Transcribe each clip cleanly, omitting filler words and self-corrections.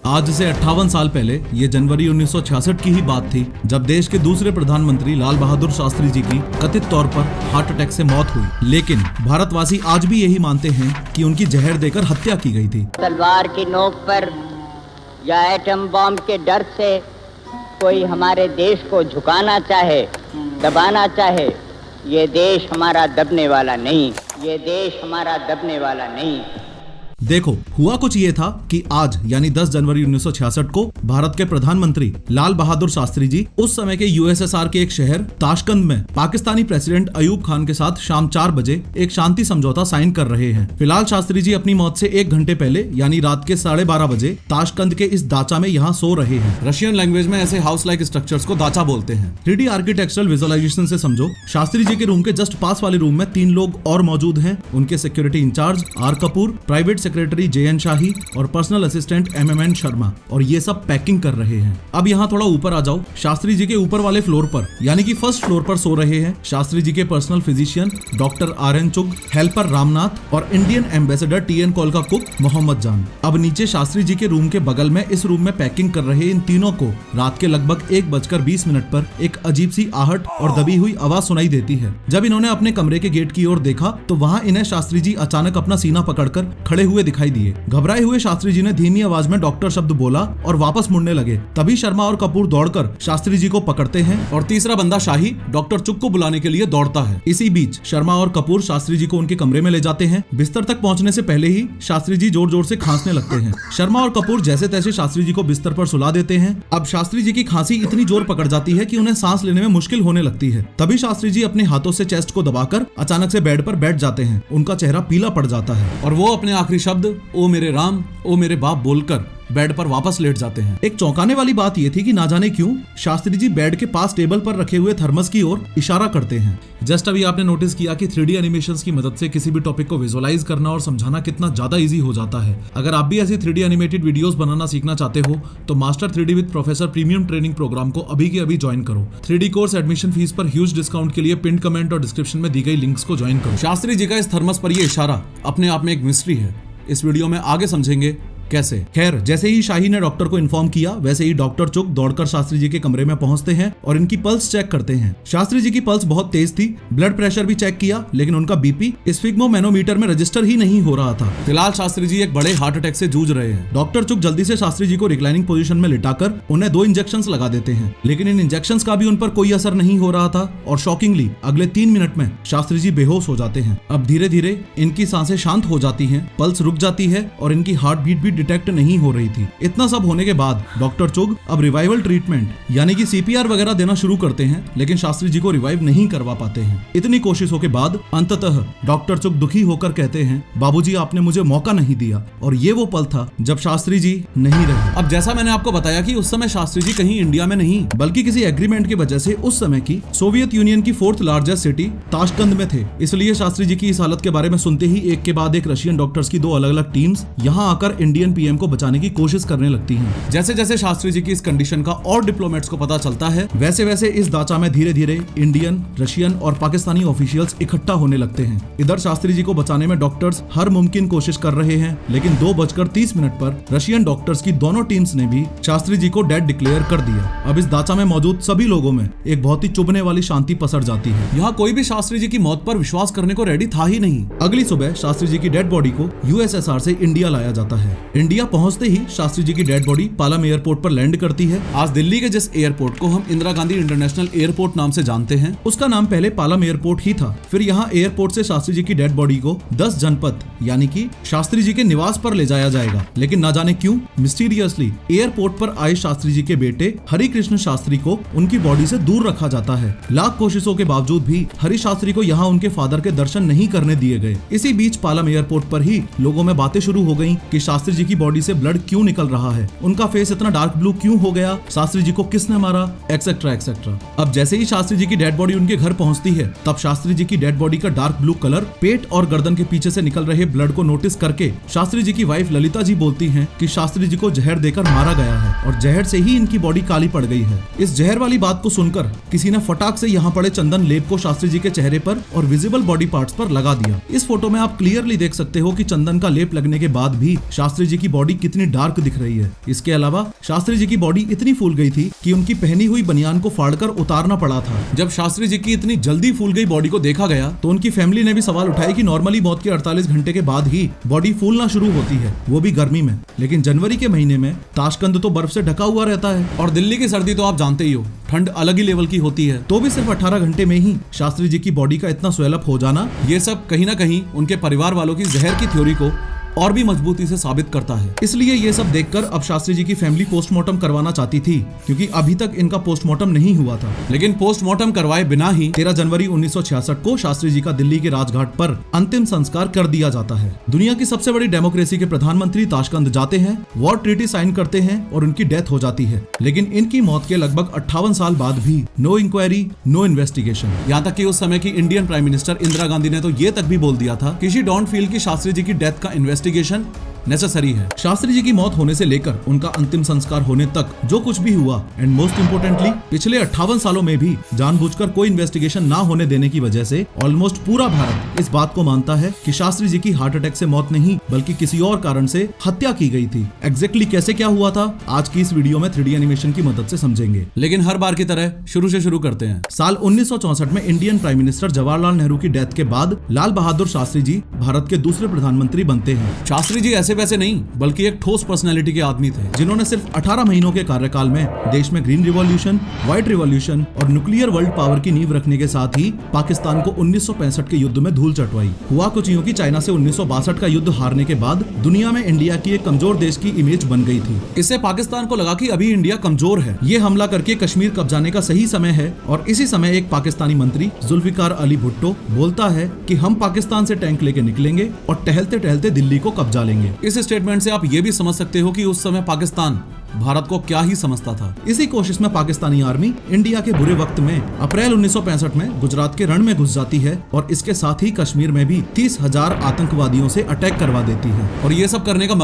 आज से 58 साल पहले ये जनवरी 1966 की ही बात थी जब देश के दूसरे प्रधानमंत्री लाल बहादुर शास्त्री जी की कथित तौर पर हार्ट अटैक से मौत हुई। लेकिन भारतवासी आज भी यही मानते हैं कि उनकी जहर देकर हत्या की गई थी। तलवार की नोक पर या एटम बॉम्ब के डर से कोई हमारे देश को झुकाना चाहे, दबाना चाहे, ये देश हमारा दबने वाला नहीं, ये देश हमारा दबने वाला नहीं। देखो, हुआ कुछ ये था कि आज यानी 10 जनवरी 1966 को भारत के प्रधानमंत्री लाल बहादुर शास्त्री जी उस समय के यूएसएसआर के एक शहर ताशकंद में पाकिस्तानी प्रेसिडेंट अयूब खान के साथ शाम 4 बजे एक शांति समझौता साइन कर रहे हैं। फिलहाल शास्त्री जी अपनी मौत से 1 घंटे पहले यानी रात के 12:30 बजे ताशकंद के इस दाचा में यहाँ सो रहे हैं। रशियन लैंग्वेज में ऐसे हाउस लाइक स्ट्रक्चर्स को दाचा बोलते हैं। 3D आर्किटेक्चरल विजुअलाइजेशन से समझो, शास्त्री जी के रूम के जस्ट पास वाले रूम में 3 लोग और मौजूद हैं। उनके security in charge R Kapoor, private secretary JN Shahi और पर्सनल असिस्टेंट MMN शर्मा, और ये सब पैकिंग कर रहे हैं। अब यहाँ थोड़ा ऊपर आ जाओ। शास्त्री जी के ऊपर वाले फ्लोर पर यानी कि फर्स्ट फ्लोर पर सो रहे हैं शास्त्री जी के पर्सनल फिजिशियन डॉक्टर RN चुग, हेल्पर रामनाथ और इंडियन एम्बेसडर TN कॉल का कुक मोहम्मद जान। अब नीचे शास्त्री जी के रूम के बगल में इस रूम में पैकिंग कर रहे इन तीनों को रात के लगभग 1:20 पर एक अजीब सी आहट और दबी हुई आवाज सुनाई देती है। जब इन्होंने अपने कमरे के गेट की ओर देखा तो वहाँ इन्हें शास्त्री जी अचानक अपना सीना पकड़कर खड़े हुए दिखाई दिए। घबराए हुए शास्त्री जी ने धीमी आवाज में डॉक्टर शब्द बोला और वापस मुड़ने लगे। तभी शर्मा और कपूर दौड़कर शास्त्री जी को पकड़ते हैं और तीसरा बंदा शाही डॉक्टर चुग को बुलाने के लिए दौड़ता है। इसी बीच शर्मा और कपूर शास्त्री जी को उनके कमरे में ले जाते हैं। बिस्तर तक पहुंचने से पहले ही शास्त्री जी जोर जोर से खांसने लगते हैं। शर्मा और कपूर जैसे तैसे शास्त्री जी को बिस्तर पर सुला देते हैं। अब शास्त्री जी की खांसी इतनी जोर पकड़ जाती है कि उन्हें सांस लेने में मुश्किल होने लगती है। तभी शास्त्री जी अपने हाथों से चेस्ट को दबाकर अचानक से बेड पर बैठ जाते हैं। उनका चेहरा पीला पड़ जाता है और वो अपने आखिरी शब्द ओ मेरे राम, ओ मेरे बाप बोलकर बेड पर वापस लेट जाते हैं। एक चौंकाने वाली बात यह थी कि ना जाने क्यों शास्त्री जी बेड के पास टेबल पर रखे हुए थर्मस की ओर इशारा करते हैं। जस्ट अभी आपने नोटिस किया कि 3D एनिमेशंस की मदद से किसी भी टॉपिक को विजुअलाइज करना और समझाना कितना ज्यादा इजी हो जाता है। अगर आप भी ऐसी 3D एनिमेटेड वीडियोस बनाना सीखना चाहते हो तो master 3D with professor premium training program को अभी के अभी ज्वाइन करो। 3D कोर्स एडमिशन फीस पर ह्यूज डिस्काउंट के लिए पिन कमेंट और डिस्क्रिप्शन में दी गई लिंक्स को ज्वाइन करो। शास्त्री जी का इस थर्मस पर यह इशारा अपने आप में एक मिस्ट्री है। इस वीडियो में आगे समझेंगे कैसे। खैर, जैसे ही शाही ने डॉक्टर को इन्फॉर्म किया वैसे ही डॉक्टर चुग दौड़कर शास्त्री जी के कमरे में पहुंचते हैं और इनकी पल्स चेक करते हैं। शास्त्री जी की पल्स बहुत तेज थी। ब्लड प्रेशर भी चेक किया लेकिन उनका बीपी स्फिग्मोमैनोमीटर में रजिस्टर ही नहीं हो रहा था। फिलहाल शास्त्री जी एक बड़े हार्ट अटैक से जूझ रहे हैं। डॉक्टर चुग जल्दी से शास्त्री जी को रिक्लाइनिंग पोजीशन में लिटाकर उन्हें 2 इंजेक्शन लगा देते हैं, लेकिन इन इंजेक्शन का भी उन पर कोई असर नहीं हो रहा था और शॉकिंगली अगले 3 मिनट में शास्त्री जी बेहोश हो जाते हैं। अब धीरे धीरे इनकी सांसें शांत हो जाती है, पल्स रुक जाती है और इनकी हार्ट बीट भी डिटेक्ट नहीं हो रही थी। इतना सब होने के बाद डॉक्टर चुग अब रिवाइवल ट्रीटमेंट यानी कि CPR वगैरह देना शुरू करते हैं, लेकिन शास्त्री जी को रिवाइव नहीं करवा पाते हैं। इतनी कोशिशों के बाद अंततः डॉक्टर चुग दुखी होकर कहते हैं, बाबूजी आपने मुझे मौका नहीं दिया। और ये वो पल था जब शास्त्री जी नहीं रहे। अब जैसा मैंने आपको बताया कि उस समय शास्त्री जी कहीं इंडिया में नहीं बल्कि किसी एग्रीमेंट की वजह से उस समय की सोवियत यूनियन की 4th लार्जेस्ट सिटी ताशकंद में थे। इसलिए शास्त्री जी की इस हालत के बारे में सुनते ही एक के बाद एक रशियन डॉक्टर्स की 2 अलग अलग टीम्स यहाँ आकर इंडियन PM को बचाने की कोशिश करने लगती हैं। जैसे जैसे शास्त्री जी की इस कंडीशन का और डिप्लोमेट्स को पता चलता है वैसे वैसे इस दाचा में धीरे धीरे इंडियन, रशियन और पाकिस्तानी ऑफिशियल्स इकट्ठा होने लगते हैं। इधर शास्त्री जी को बचाने में डॉक्टर्स हर मुमकिन कोशिश कर रहे हैं, लेकिन 2:30 पर रशियन डॉक्टर्स की दोनों टीम्स ने भी शास्त्री जी को डेड डिक्लेयर कर दिया। अब इस दाचा में मौजूद सभी लोगों में एक बहुत ही चुभने वाली शांति पसर जाती है। यहाँ कोई भी शास्त्री जी की मौत पर विश्वास करने को रेडी था ही नहीं। अगली सुबह शास्त्री जी की डेड बॉडी को USSR से इंडिया लाया जाता है। इंडिया पहुंचते ही शास्त्री जी की डेड बॉडी पालम एयरपोर्ट पर लैंड करती है। आज दिल्ली के जिस एयरपोर्ट को हम इंदिरा गांधी इंटरनेशनल एयरपोर्ट नाम से जानते हैं उसका नाम पहले पालम एयरपोर्ट ही था। फिर यहाँ एयरपोर्ट से शास्त्री जी की डेड बॉडी को 10 जनपद यानी कि शास्त्री जी के निवास पर ले जाया जाएगा, लेकिन ना जाने क्यों मिस्टीरियसली एयरपोर्ट पर आए शास्त्री जी के बेटे हरि कृष्ण शास्त्री को उनकी बॉडी से दूर रखा जाता है। लाख कोशिशों के बावजूद भी हरि शास्त्री को यहाँ उनके फादर के दर्शन नहीं करने दिए गए। इसी बीच पालम एयरपोर्ट पर ही लोगों में बातें शुरू हो गयी कि शास्त्री जी की बॉडी से ब्लड क्यों निकल रहा है, उनका फेस इतना डार्क ब्लू क्यों हो गया, शास्त्री जी को किसने मारा, एक्सेट्रा एक्सेट्रा। अब जैसे ही शास्त्री जी की डेड बॉडी उनके घर पहुंचती है तब शास्त्री जी की डेड बॉडी का डार्क ब्लू कलर पेट और गर्दन के पीछे से निकल रहे ब्लड को नोटिस करके शास्त्री जी की वाइफ ललिता जी बोलती हैं कि शास्त्री जी को जहर देकर मारा गया है और जहर से ही इनकी बॉडी काली पड़ गई है। इस जहर वाली बात को सुनकर किसी ने फटाक से यहाँ पड़े चंदन लेप को शास्त्री जी के चेहरे पर और विजिबल बॉडी पार्ट्स पर लगा दिया। इस फोटो में आप क्लियरली देख सकते हो कि चंदन का लेप लगने के बाद भी शास्त्री जी की बॉडी कितनी डार्क दिख रही है। इसके अलावा शास्त्री जी की बॉडी इतनी फूल गई थी कि उनकी पहनी हुई बनियान को फाड़कर उतारना पड़ा था। जब शास्त्री जी की इतनी जल्दी फूल गई बॉडी को देखा गया तो उनकी फैमिली ने भी सवाल उठाए कि नॉर्मली मौत के 48 घंटे के बाद ही बॉडी फूलना शुरू होती है, वो भी गर्मी में। लेकिन जनवरी के महीने में ताशकंद तो बर्फ से ढका हुआ रहता है और दिल्ली की सर्दी तो आप जानते ही हो, ठंड अलग ही लेवल की होती है। तो भी सिर्फ 18 घंटे में ही शास्त्री जी की बॉडी का इतना स्वेलअप हो जाना, ये सब कहीं ना कहीं उनके परिवार वालों की जहर की थ्योरी को और भी मजबूती से साबित करता है। इसलिए ये सब देखकर अब शास्त्री जी की फैमिली पोस्टमार्टम करवाना चाहती थी, क्योंकि अभी तक इनका पोस्टमार्टम नहीं हुआ था। लेकिन पोस्टमार्टम करवाए बिना ही 13 जनवरी 1966 को शास्त्री जी का दिल्ली के राजघाट पर अंतिम संस्कार कर दिया जाता है। दुनिया की सबसे बड़ी डेमोक्रेसी के प्रधानमंत्री ताशकंद जाते हैं, वॉर ट्रीटी साइन करते हैं और उनकी डेथ हो जाती है। लेकिन इनकी मौत के लगभग 58 साल बाद भी नो इंक्वायरी, नो इन्वेस्टिगेशन। यहाँ तक कि उस समय की Indian prime minister Indira Gandhi ने तो ये तक भी बोल दिया था कि शी डोंट फील कि शास्त्री जी की डेथ का इन्वेस्टिगेशन नेसेसरी है। शास्त्री जी की मौत होने से लेकर उनका अंतिम संस्कार होने तक जो कुछ भी हुआ, एंड मोस्ट इम्पोर्टेंटली पिछले 58 सालों में भी जानबूझकर कोई इन्वेस्टिगेशन ना होने देने की वजह से ऑलमोस्ट पूरा भारत इस बात को मानता है कि शास्त्री जी की हार्ट अटैक से मौत नहीं बल्कि किसी और कारण से हत्या की गई थी। एग्जैक्टली कैसे क्या हुआ था आज की इस वीडियो में 3D एनिमेशन की मदद से समझेंगे। लेकिन हर बार की तरह शुरू से शुरू करते हैं। साल 1964 में Indian prime minister Jawaharlal Nehru की डेथ के बाद लाल बहादुर शास्त्री जी भारत के दूसरे प्रधानमंत्री बनते हैं। शास्त्री जी ऐसे वैसे नहीं बल्कि एक ठोस पर्सनैलिटी के आदमी थे, जिन्होंने सिर्फ 18 महीनों के कार्यकाल में देश में ग्रीन रिवॉल्यूशन, व्हाइट रिवॉल्यूशन और न्यूक्लियर वर्ल्ड पावर की नींव रखने के साथ ही पाकिस्तान को 1965 के युद्ध में धूल चटवाई। हुआ कुछ यूं कि चाइना से 1962 का युद्ध हारने के बाद दुनिया में इंडिया की एक कमजोर देश की इमेज बन गई थी। इससे पाकिस्तान को लगा कि अभी इंडिया कमजोर है, ये हमला करके कश्मीर कब्जाने का सही समय है। और इसी समय एक पाकिस्तानी मंत्री जुल्फिकार अली भुट्टो बोलता है कि हम पाकिस्तान से टैंक लेके निकलेंगे और टहलते टहलते दिल्ली को कब्जा लेंगे। इस स्टेटमेंट से आप ये भी समझ सकते हो कि उस समय पाकिस्तान भारत को क्या ही समझता था। इसी कोशिश में पाकिस्तानी आर्मी इंडिया के बुरे वक्त में अप्रैल 1965 में गुजरात के रण में घुस जाती है और इसके साथ ही कश्मीर में भी 30,000 आतंकवादियों से अटैक करवा देती है। और ये सब करने का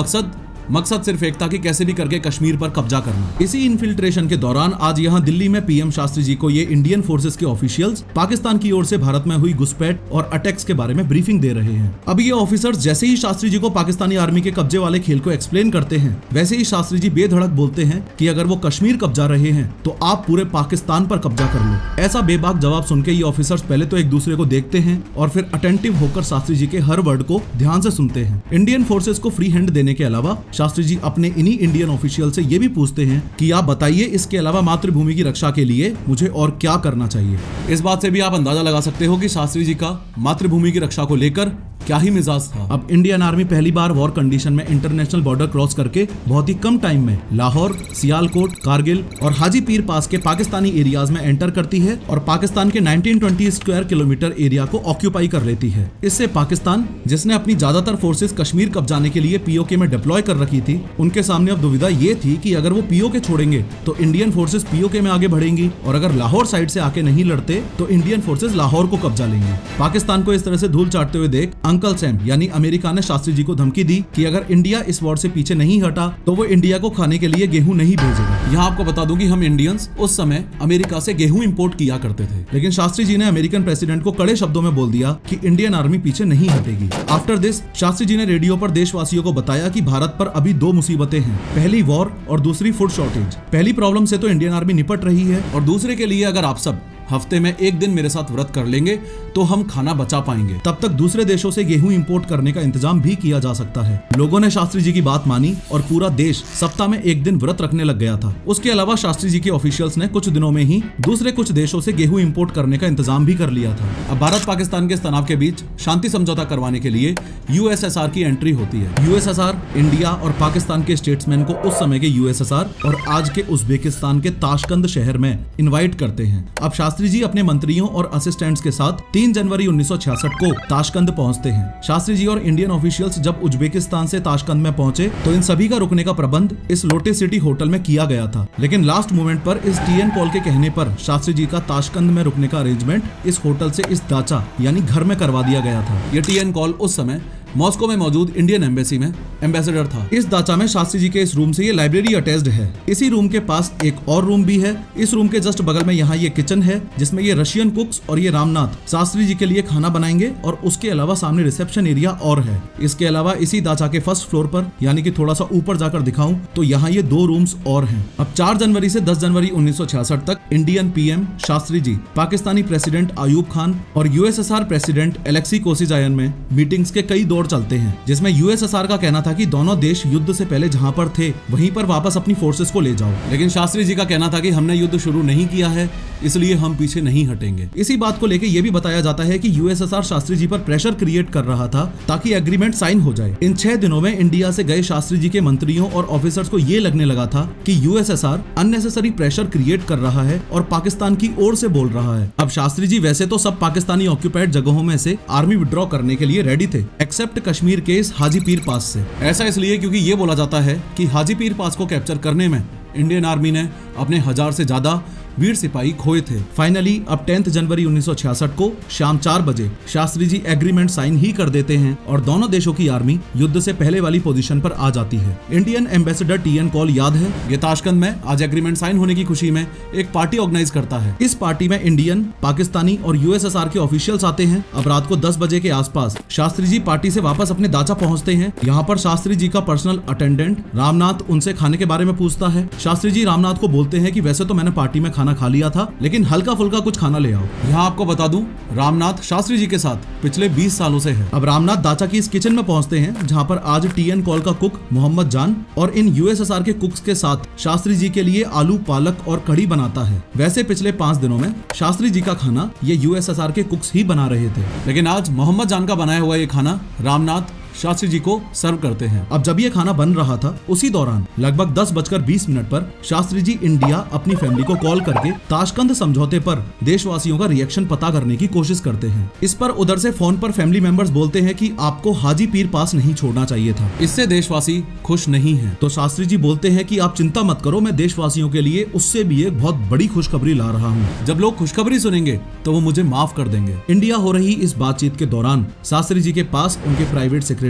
मकसद सिर्फ एक था कि कैसे भी करके कश्मीर पर कब्जा करना। इसी इन्फिल्ट्रेशन के दौरान आज यहाँ दिल्ली में पीएम शास्त्री जी को ये इंडियन फोर्सेस के ऑफिशियल्स पाकिस्तान की ओर से भारत में हुई घुसपैठ और अटैक्स के बारे में ब्रीफिंग दे रहे हैं। अब ये ऑफिसर्स जैसे ही शास्त्री जी को पाकिस्तानी आर्मी के कब्जे वाले खेल को एक्सप्लेन करते हैं, वैसे ही शास्त्री जी बेधड़क बोलते हैं कि अगर वो कश्मीर कब्जा रहे हैं तो आप पूरे पाकिस्तान पर कब्जा कर लो। ऐसा बेबाक जवाब सुन के ये ऑफिसर्स पहले तो एक दूसरे को देखते हैं और फिर अटेंटिव होकर शास्त्री जी के हर वर्ड को ध्यान से सुनते हैं। इंडियन फोर्सेस को फ्री हैंड देने के अलावा शास्त्री जी अपने इन्हीं इंडियन ऑफिशियल से ये भी पूछते हैं कि आप बताइए, इसके अलावा मातृभूमि की रक्षा के लिए मुझे और क्या करना चाहिए। इस बात से भी आप अंदाजा लगा सकते हो कि शास्त्री जी का मातृभूमि की रक्षा को लेकर क्या ही मिजाज था। अब इंडियन आर्मी पहली बार वॉर कंडीशन में इंटरनेशनल बॉर्डर क्रॉस करके बहुत ही कम टाइम में लाहौर, सियालकोट, कारगिल और हाजी पीर पास के पाकिस्तानी एरियाज में एंटर करती है और पाकिस्तान के 1920 स्क्वायर किलोमीटर एरिया को ऑक्यूपाई कर लेती है। इससे पाकिस्तान, जिसने अपनी ज्यादातर फोर्सेस कश्मीर कब्जाने के लिए पीओके में डिप्लॉय कर रखी थी, उनके सामने अब दुविधा ये थी कि अगर वो पीओके छोड़ेंगे तो इंडियन फोर्सेस पीओके में आगे बढ़ेंगी और अगर लाहौर साइड से आके नहीं लड़ते तो इंडियन फोर्सेस लाहौर को कब्जा लेंगे। पाकिस्तान को इस तरह से धूल चाटते हुए देख अंकल सैम यानी अमेरिका ने शास्त्री जी को धमकी दी कि अगर इंडिया इस वॉर से पीछे नहीं हटा तो वो इंडिया को खाने के लिए गेहूं नहीं भेजेगा। यहाँ आपको बता दूं कि हम इंडियंस उस समय अमेरिका से गेहूं इंपोर्ट किया करते थे, लेकिन शास्त्री जी ने अमेरिकन प्रेसिडेंट को कड़े शब्दों में बोल दिया कि इंडियन आर्मी पीछे नहीं हटेगी। आफ्टर दिस शास्त्री जी ने रेडियो पर देशवासियों को बताया कि भारत पर अभी 2 मुसीबतें हैं, पहली वॉर और दूसरी फूड शॉर्टेज। पहली प्रॉब्लम से तो इंडियन आर्मी निपट रही है और दूसरे के लिए अगर आप सब हफ्ते में एक दिन मेरे साथ व्रत कर लेंगे तो हम खाना बचा पाएंगे। तब तक दूसरे देशों से गेहूं इंपोर्ट करने का इंतजाम भी किया जा सकता है। लोगों ने शास्त्री जी की बात मानी और पूरा देश सप्ताह में एक दिन व्रत रखने लग गया था। उसके अलावा शास्त्री जी के ऑफिशियल्स ने कुछ दिनों में ही दूसरे कुछ देशों से गेहूं इंपोर्ट करने का इंतजाम भी कर लिया था। अब भारत पाकिस्तान के इस तनाव के बीच शांति समझौता करवाने के लिए यूएसएसआर की एंट्री होती है। यूएसएसआर इंडिया और पाकिस्तान के स्टेट्समैन को उस समय के यूएसएसआर और आज के उज्बेकिस्तान के ताशकंद शहर में इन्वाइट करते हैं। अब शास्त्री जी अपने मंत्रियों और असिस्टेंट्स के साथ 3 जनवरी 1966 को ताशकंद पहुंचते हैं। शास्त्री जी और इंडियन ऑफिशियल्स जब उज्बेकिस्तान से ताशकंद में पहुंचे तो इन सभी का रुकने का प्रबंध इस लोटस सिटी होटल में किया गया था, लेकिन लास्ट मोमेंट पर इस टीएन कॉल के कहने पर शास्त्री जी का ताशकंद में रुकने का अरेंजमेंट इस होटल से इस दाचा यानी घर में करवा दिया गया था। ये टीएन कॉल उस समय मॉस्को में मौजूद इंडियन एम्बेसी में एम्बेसडर था। इस दाचा में शास्त्री जी के इस रूम से ये लाइब्रेरी अटैच्ड है। इसी रूम के पास एक और रूम भी है। इस रूम के जस्ट बगल में यहाँ ये किचन है जिसमें ये रशियन कुक्स और ये रामनाथ शास्त्री जी के लिए खाना बनाएंगे और उसके अलावा सामने रिसेप्शन एरिया और है। इसके अलावा इसी दाचा के फर्स्ट फ्लोर पर यानी कि थोड़ा सा ऊपर जाकर दिखाऊं तो यहाँ ये 2 रूम्स और हैं। अब 4 जनवरी से 10 जनवरी 1966 तक Indian PM Shastri ji, Pakistani president Ayub Khan और यूएसएसआर प्रेसिडेंट एलेक्सी कोसिजायन में मीटिंग्स के कई दौर चलते हैं, जिसमें यूएसएसआर का कहना था कि दोनों देश युद्ध से पहले जहां पर थे वहीं पर वापस अपनी फोर्सेस को ले जाओ, लेकिन शास्त्री जी का कहना था कि हमने युद्ध शुरू नहीं किया है इसलिए हम पीछे नहीं हटेंगे। इसी बात को लेकर यह भी बताया जाता है कि यूएसएसआर शास्त्री जी पर प्रेशर क्रिएट कर रहा था ताकि एग्रीमेंट साइन हो जाए। इन 6 दिनों में इंडिया से गए शास्त्री जी के मंत्रियों और ऑफिसर्स को ये लगने लगा था कि यूएसएसआर अननेसेसरी प्रेशर क्रिएट कर रहा है और पाकिस्तान की ओर से बोल रहा है। अब शास्त्री जी वैसे तो सब पाकिस्तानी ऑक्यूपाइड जगहों में से आर्मी विड्रॉ करने के लिए रेडी थे, एक्सेप्ट कश्मीर के इस हाजी पीर पास से। ऐसा इसलिए क्योंकि ये बोला जाता है कि हाजी पीर पास को कैप्चर करने में इंडियन आर्मी ने अपने 1000 से ज्यादा वीर सिपाही खोए थे। फाइनली अब 10 जनवरी 1966 को शाम 4 बजे शास्त्री जी एग्रीमेंट साइन ही कर देते हैं और दोनों देशों की आर्मी युद्ध से पहले वाली पोजीशन पर आ जाती है। इंडियन एम्बेसडर टीएन कॉल याद है, ये ताशकंद में आज एग्रीमेंट साइन होने की खुशी में एक पार्टी ऑर्गेनाइज करता है। इस पार्टी में इंडियन, पाकिस्तानी और यूएसएसआर के ऑफिशियल्स आते हैं। अब रात को 10 बजे के आसपास शास्त्री जी पार्टी से वापस अपने दाचा पहुंचते हैं। यहाँ पर शास्त्री जी का पर्सनल अटेंडेंट रामनाथ उनसे खाने के बारे में पूछता है। शास्त्री जी रामनाथ को बोलते हैं कि वैसे तो मैंने पार्टी में खाना खा लिया था लेकिन हल्का फुल्का कुछ खाना ले आओ। यहाँ आपको बता दूं, रामनाथ शास्त्री जी के साथ पिछले 20 सालों से है। अब रामनाथ दाचा की इस किचन में पहुंचते हैं जहाँ पर आज टीएन कॉल का कुक मोहम्मद जान और इन यूएसएसआर के कुक्स के साथ शास्त्री जी के लिए आलू, पालक और कढ़ी बनाता है। वैसे पिछले 5 दिनों में शास्त्री जी का खाना ये यूएसएसआर के कुक्स ही बना रहे थे, लेकिन आज मोहम्मद जान का बनाया हुआ ये खाना रामनाथ शास्त्री जी को सर्व करते हैं। अब जब ये खाना बन रहा था उसी दौरान लगभग 10:20 पर शास्त्री जी इंडिया अपनी फैमिली को कॉल करके ताशकंद समझौते पर देशवासियों का रिएक्शन पता करने की कोशिश करते हैं। इस पर उधर से फोन पर फैमिली मेंबर्स बोलते हैं कि आपको हाजी पीर पास नहीं छोड़ना चाहिए था, इससे देशवासी खुश नहीं है। तो शास्त्री जी बोलते हैं कि आप चिंता मत करो, मैं देशवासियों के लिए उससे भी एक बहुत बड़ी खुशखबरी ला रहा हूँ। जब लोग खुशखबरी सुनेंगे तो वो मुझे माफ कर देंगे। इंडिया हो रही इस बातचीत के दौरान शास्त्री जी के पास उनके प्राइवेट सेक्रेटरी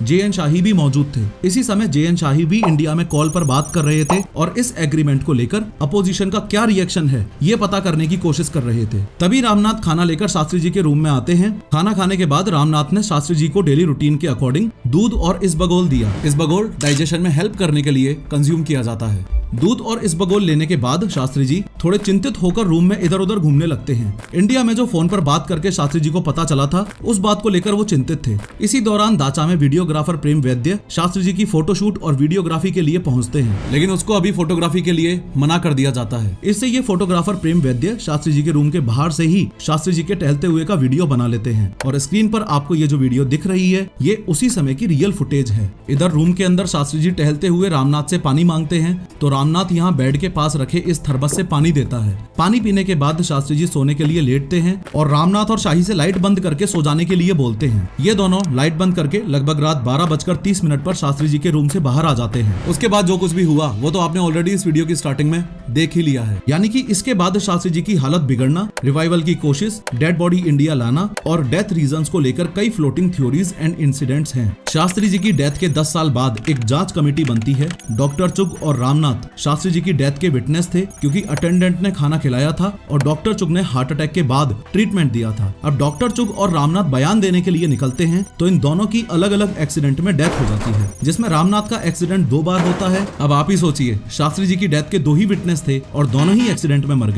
जे.एन. शाही भी मौजूद थे। इसी समय जे.एन. शाही भी इंडिया में कॉल पर बात कर रहे थे और इस एग्रीमेंट को लेकर अपोजिशन का क्या रिएक्शन है ये पता करने की कोशिश कर रहे थे। तभी रामनाथ खाना लेकर शास्त्री जी के रूम में आते हैं। खाना खाने के बाद रामनाथ ने शास्त्री जी को डेली रूटीन के अकॉर्डिंग दूध और इसबगोल दिया। इसबगोल डाइजेशन में हेल्प करने के लिए कंज्यूम किया जाता है। दूध और इसबगोल लेने के बाद शास्त्री जी थोड़े चिंतित होकर रूम में इधर उधर घूमने लगते हैं। इंडिया में जो फोन पर बात करके शास्त्री जी को पता चला था उस बात को लेकर वो चिंतित थे। इसी दौरान दाचा में वीडियोग्राफर प्रेम वैद्य शास्त्री जी की फोटोशूट और वीडियोग्राफी के लिए पहुंचते हैं, लेकिन उसको अभी फोटोग्राफी के लिए मना कर दिया जाता है। इससे ये फोटोग्राफर प्रेम वैद्य शास्त्री जी के रूम के बाहर से ही शास्त्री जी के टहलते हुए का वीडियो बना लेते हैं और स्क्रीन पर आपको ये जो वीडियो दिख रही है ये उसी समय की रियल फुटेज है। इधर रूम के अंदर शास्त्री जी टहलते हुए रामनाथ से पानी मांगते हैं तो रामनाथ यहाँ बेड के पास रखे इस थर्मस से पानी देता है। पानी पीने के बाद शास्त्री जी सोने के लिए लेटते हैं और रामनाथ और शाही से लाइट बंद करके सो जाने के लिए बोलते हैं। ये दोनों लाइट बंद करके लगभग रात 12:30 पर शास्त्री जी के रूम से बाहर आ जाते हैं। उसके बाद जो कुछ भी हुआ वो तो आपने ऑलरेडी इस वीडियो की स्टार्टिंग में देख ही लिया है, यानी कि इसके बाद शास्त्री जी की हालत बिगड़ना, रिवाइवल की कोशिश, डेड बॉडी इंडिया लाना और डेथ रीजंस को लेकर कई फ्लोटिंग थ्योरीज एंड इंसिडेंट्स हैं। शास्त्री जी की डेथ के 10 साल बाद एक जांच कमेटी बनती है। डॉक्टर चुग और रामनाथ शास्त्री जी की डेथ के विटनेस थे क्योंकि अटेंडेंट ने खाना खिलाया था और डॉक्टर चुग ने हार्ट अटैक के बाद ट्रीटमेंट दिया था। अब डॉक्टर चुग और रामनाथ बयान देने के लिए निकलते हैं तो इन दोनों की अलग अलग एक्सीडेंट में डेथ हो जाती है, जिसमें रामनाथ का एक्सीडेंट 2 बार होता है। अब आप ही सोचिए, शास्त्री जी की डेथ के 2 ही विटनेस थे और दोनों ही एक्सीडेंट में मर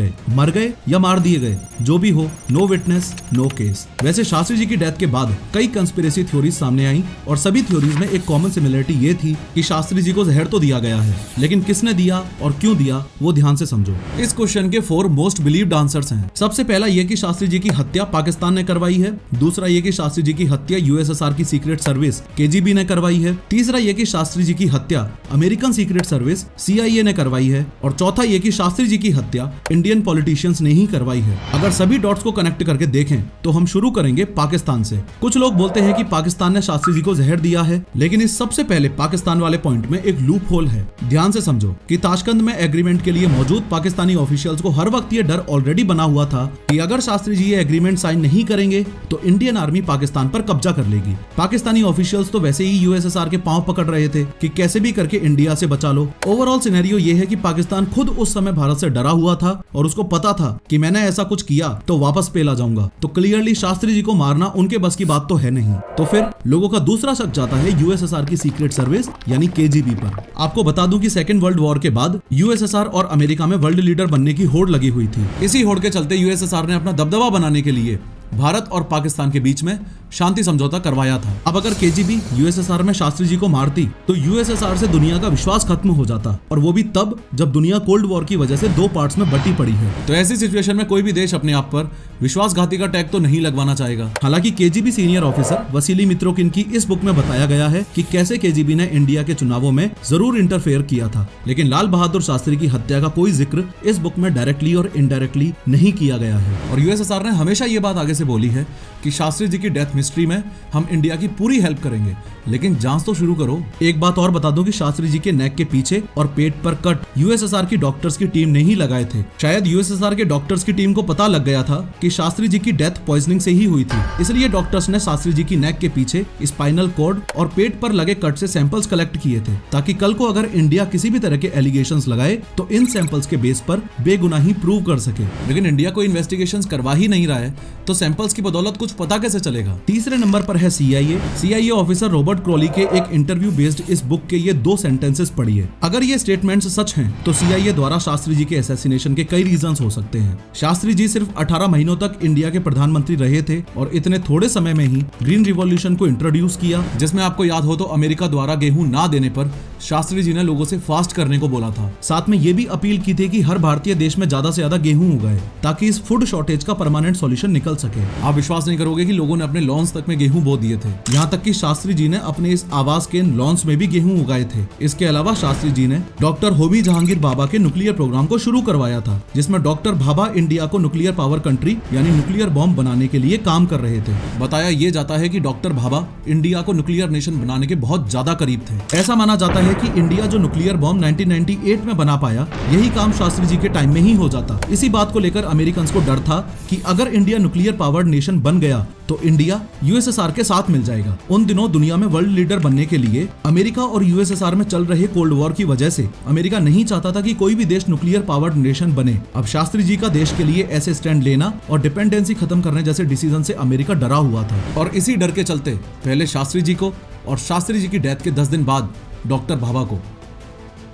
गए या मार दिए गए, जो भी हो, नो विटनेस नो केस। वैसे शास्त्री जी की डेथ के बाद कई कंस्पिरेसी थ्योरीज सामने आई और सभी थ्योरीज में एक कॉमन सिमिलरिटी ये थी कि शास्त्री जी को जहर तो दिया गया है, लेकिन किसने दिया और क्यों दिया वो ध्यान से समझो। इस क्वेश्चन के 4 मोस्ट बिलीव्ड आंसर्स हैं। सबसे पहला ये कि शास्त्री जी की हत्या पाकिस्तान ने करवाई है। दूसरा ये कि शास्त्री जी की हत्या यूएसएसआर की सीक्रेट सर्विस केजीबी ने करवाई है। तीसरा ये कि शास्त्री जी की हत्या अमेरिकन सीक्रेट सर्विस सीआईए ने करवाई है और चौथा ये कि शास्त्री जी की हत्या इंडियन पॉलिटिशियंस ने ही करवाई है। अगर सभी डॉट्स को कनेक्ट करके देखें तो हम शुरू करेंगे पाकिस्तान से। कुछ लोग बोलते हैं कि पाकिस्तान ने शास्त्री जी को जहर दिया है, लेकिन इस सबसे पहले पाकिस्तान वाले पॉइंट में एक लूप होल है। ध्यान से समझो, कि ताशकंद में एग्रीमेंट के लिए मौजूद पाकिस्तानी ऑफिशियल्स को हर वक्त ये डर ऑलरेडी बना हुआ था कि अगर शास्त्री जी ये एग्रीमेंट साइन नहीं करेंगे तो इंडियन आर्मी पाकिस्तान पर कब्जा कर लेगी। पाकिस्तानी ऑफिशियल्स तो वैसे ही यूएसएसआर के पांव पकड़ रहे थे कि कैसे भी करके इंडिया से बचा लो। ओवरऑल सिनेरियो ये है कि पाकिस्तान खुद उस समय भारत से डरा हुआ था और उसको पता था कि मैंने ऐसा कुछ किया तो वापस पेला जाऊंगा। तो क्लियरली शास्त्री जी को मारना उनके बस की बात तो है नहीं। तो फिर लोगों का दूसरा शक जाता है यूएसएसआर की सीक्रेट सर्विस यानी केजीबी पर। आपको बता दूं कि सेकेंड वर्ल्ड वॉर के बाद यूएसएसआर और अमेरिका में वर्ल्ड लीडर बनने की होड़ लगी हुई थी। इसी होड़ के चलते यूएसएसआर ने अपना दबदबा बनाने के लिए भारत और पाकिस्तान के बीच में शांति समझौता करवाया था। अब अगर केजीबी यूएसएसआर में शास्त्री जी को मारती तो यूएसएसआर से दुनिया का विश्वास खत्म हो जाता, और वो भी तब जब दुनिया कोल्ड वॉर की वजह से दो पार्ट्स में बटी पड़ी है। तो ऐसी सिचुएशन में कोई भी देश अपने आप पर विश्वासघाती का टैग तो नहीं लगवाना चाहेगा। हालांकि केजीबी सीनियर ऑफिसर वसीली मित्रोकिन की इस बुक में बताया गया है कि कैसे केजीबी ने इंडिया के चुनावों में जरूर इंटरफेयर किया था, लेकिन लाल बहादुर शास्त्री की हत्या का कोई जिक्र इस बुक में डायरेक्टली और इनडायरेक्टली नहीं किया गया है। और यूएसएसआर ने हमेशा ये बात आगे से बोली है कि शास्त्री जी की डेथ मिस्ट्री में हम इंडिया की पूरी हेल्प करेंगे, लेकिन जांच तो शुरू करो। एक बात और बता दूं कि शास्त्री जी के नेक के पीछे और पेट पर कट यूएसएसआर की डॉक्टर्स की टीम ने ही लगाए थे। शायद यूएसएसआर के डॉक्टर्स की टीम को पता लग गया था कि शास्त्री जी की डेथ पॉइजनिंग से ही हुई थी, इसलिए डॉक्टर्स ने शास्त्री जी की नेक के पीछे स्पाइनल कॉर्ड और पेट पर लगे कट से सैंपल्स कलेक्ट किए थे, ताकि कल को अगर इंडिया किसी भी तरह के एलिगेशंस लगाए तो इन सैंपल्स के बेस पर बेगुनाही प्रूव कर सके। लेकिन इंडिया कोई इन्वेस्टिगेशंस करवा ही नहीं रहा है, तो सैंपल्स की बदौलत कुछ पता कैसे चलेगा। तीसरे नंबर पर है सीआईए ऑफिसर रॉबर्ट क्रोली के एक इंटरव्यू बेस्ड इस बुक के ये 2 सेंटेंसेस पढ़िए। अगर ये स्टेटमेंट्स सच हैं तो सीआईए द्वारा शास्त्री जी के असैसिनेशन के कई रीजंस हो सकते हैं। शास्त्री जी सिर्फ 18 महीनों तक इंडिया के प्रधानमंत्री रहे थे और इतने थोड़े समय में ही ग्रीन रिवॉल्यूशन को इंट्रोड्यूस किया, जिसमें आपको याद हो तो अमेरिका द्वारा गेहूं ना देने पर शास्त्री जी ने लोगों से फास्ट करने को बोला था। साथ में ये भी अपील की थी कि हर भारतीय देश में ज्यादा से ज्यादा गेहूं उगाए ताकि इस फूड शॉर्टेज का परमानेंट सॉल्यूशन निकल सके। आप विश्वास नहीं करोगे कि लोगों ने अपने लॉन्स तक में गेहूं बो दिए थे, यहाँ तक कि शास्त्री जी ने अपने इस आवास के लॉन्स में भी गेहूं उगाए थे। इसके अलावा शास्त्री जी ने डॉक्टर होमी जहांगीर भाभा के न्यूक्लियर प्रोग्राम को शुरू करवाया था, जिसमें डॉक्टर भाभा इंडिया को न्यूक्लियर पावर कंट्री यानी न्यूक्लियर बॉम्ब बनाने के लिए काम कर रहे थे। बताया ये जाता है कि डॉक्टर भाभा इंडिया को न्यूक्लियर नेशन बनाने के बहुत ज्यादा करीब थे। ऐसा माना जाता है कि इंडिया जो न्यूक्लियर बॉम्ब 1998 में बना पाया, यही काम शास्त्री जी के टाइम में ही हो जाता। इसी बात को लेकर अमेरिकन्स को डर था कि अगर इंडिया न्यूक्लियर पावर्ड नेशन बन गया तो इंडिया यूएसएसआर के साथ मिल जाएगा। उन दिनों दुनिया में वर्ल्ड लीडर बनने के लिए अमेरिका और यूएसएसआर में चल रहे कोल्ड वॉर की वजह से अमेरिका नहीं चाहता था कि कोई भी देश न्यूक्लियर पावर्ड नेशन बने। अब शास्त्री जी का देश के लिए ऐसे स्टैंड लेना और डिपेंडेंसी खत्म करने जैसे डिसीजन से अमेरिका डरा हुआ था, और इसी डर के चलते पहले शास्त्री जी को और शास्त्री जी की डेथ के 10 दिन बाद डॉक्टर भाभा को।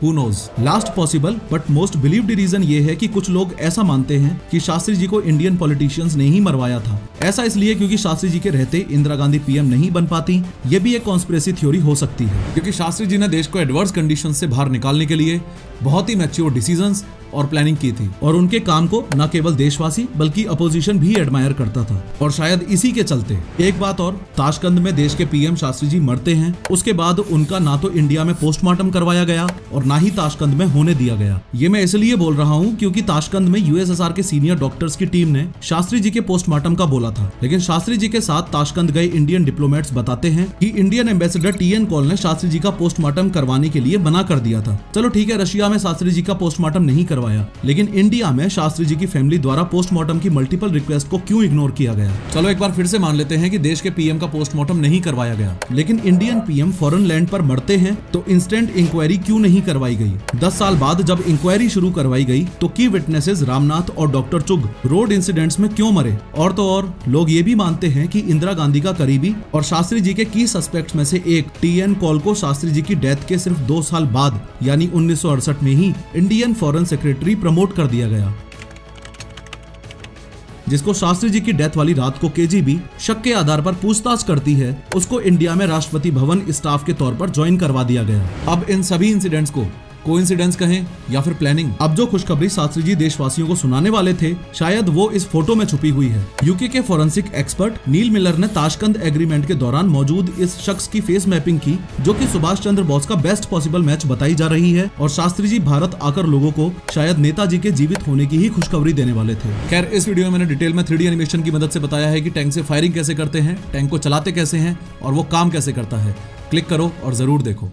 Who knows? Last possible but most believed reason ये है कि कुछ लोग ऐसा मानते हैं कि शास्त्री जी को इंडियन पॉलिटिशियंस ने ही मरवाया था। ऐसा इसलिए क्योंकि शास्त्री जी के रहते इंदिरा गांधी पीएम नहीं बन पाती। ये भी एक कॉन्स्पिरेसी थ्योरी हो सकती है, क्योंकि शास्त्री जी ने देश को एडवर्स कंडीशन से बाहर निकालने के लिए बहुत ही मैच्योर डिसीजंस और प्लानिंग की थी, और उनके काम को न केवल देशवासी बल्कि अपोजिशन भी एडमायर करता था। और शायद इसी के चलते एक बात और, ताशकंद में देश के पीएम शास्त्री जी मरते हैं, उसके बाद उनका ना तो इंडिया में पोस्टमार्टम करवाया गया और ना ही ताशकंद में होने दिया गया। ये मैं इसलिए बोल रहा हूँ क्योंकि ताशकंद में यूएसएसआर के सीनियर डॉक्टर्स की टीम ने शास्त्री जी के पोस्टमार्टम का बोला था, लेकिन शास्त्री जी के साथ ताशकंद गए इंडियन डिप्लोमेट्स बताते हैं कि इंडियन एम्बेसडर टीएन कॉल ने शास्त्री जी का पोस्टमार्टम करवाने के लिए मना कर दिया था। चलो ठीक है, रशिया में शास्त्री जी का पोस्टमार्टम नहीं करवाया, लेकिन इंडिया में शास्त्री जी की फैमिली द्वारा पोस्टमार्टम की मल्टीपल रिक्वेस्ट को क्यों इग्नोर किया गया। चलो एक बार फिर से मान लेते हैं कि देश के पीएम का पोस्टमार्टम नहीं करवाया गया, लेकिन इंडियन पीएम फॉरेन लैंड पर मरते हैं तो इंस्टेंट इंक्वायरी क्यों नहीं करवाई गई। 10 साल बाद जब इंक्वायरी शुरू करवाई गई तो की विटनेसेस रामनाथ और डॉक्टर चुग रोड इंसिडेंट्स में क्यों मरे। और तो और लोग ये भी मानते हैं कि इंदिरा गांधी का करीबी और शास्त्री जी के की सस्पेक्ट में से एक टीएन कॉल को शास्त्री जी की डेथ के सिर्फ 2 साल बाद यानी 1968 में ही इंडियन फॉरेन सेक्रेटरी प्रमोट कर दिया गया, जिसको शास्त्री जी की डेथ वाली रात को केजीबी शक के आधार पर पूछताछ करती है, उसको इंडिया में राष्ट्रपति भवन स्टाफ के तौर पर ज्वाइन करवा दिया गया। अब इन सभी इंसिडेंट्स को कोइंसिडेंस कहें या फिर प्लानिंग, अब जो खुशखबरी शास्त्री जी देशवासियों को सुनाने वाले थे शायद वो इस फोटो में छुपी हुई है। यूके के फोरेंसिक एक्सपर्ट नील मिलर ने ताशकंद एग्रीमेंट के दौरान मौजूद इस शख्स की फेस मैपिंग की, जो कि सुभाष चंद्र बोस का बेस्ट पॉसिबल मैच बताई जा रही है, और शास्त्री जी भारत आकर लोगों को शायद नेताजी के जीवित होने की ही खुशखबरी देने वाले थे। खैर, इस वीडियो में मैंने डिटेल में 3D एनिमेशन की मदद से बताया है कि टैंक से फायरिंग कैसे करते हैं, टैंक को चलाते कैसे हैं और वो काम कैसे करता है। क्लिक करो और जरूर देखो।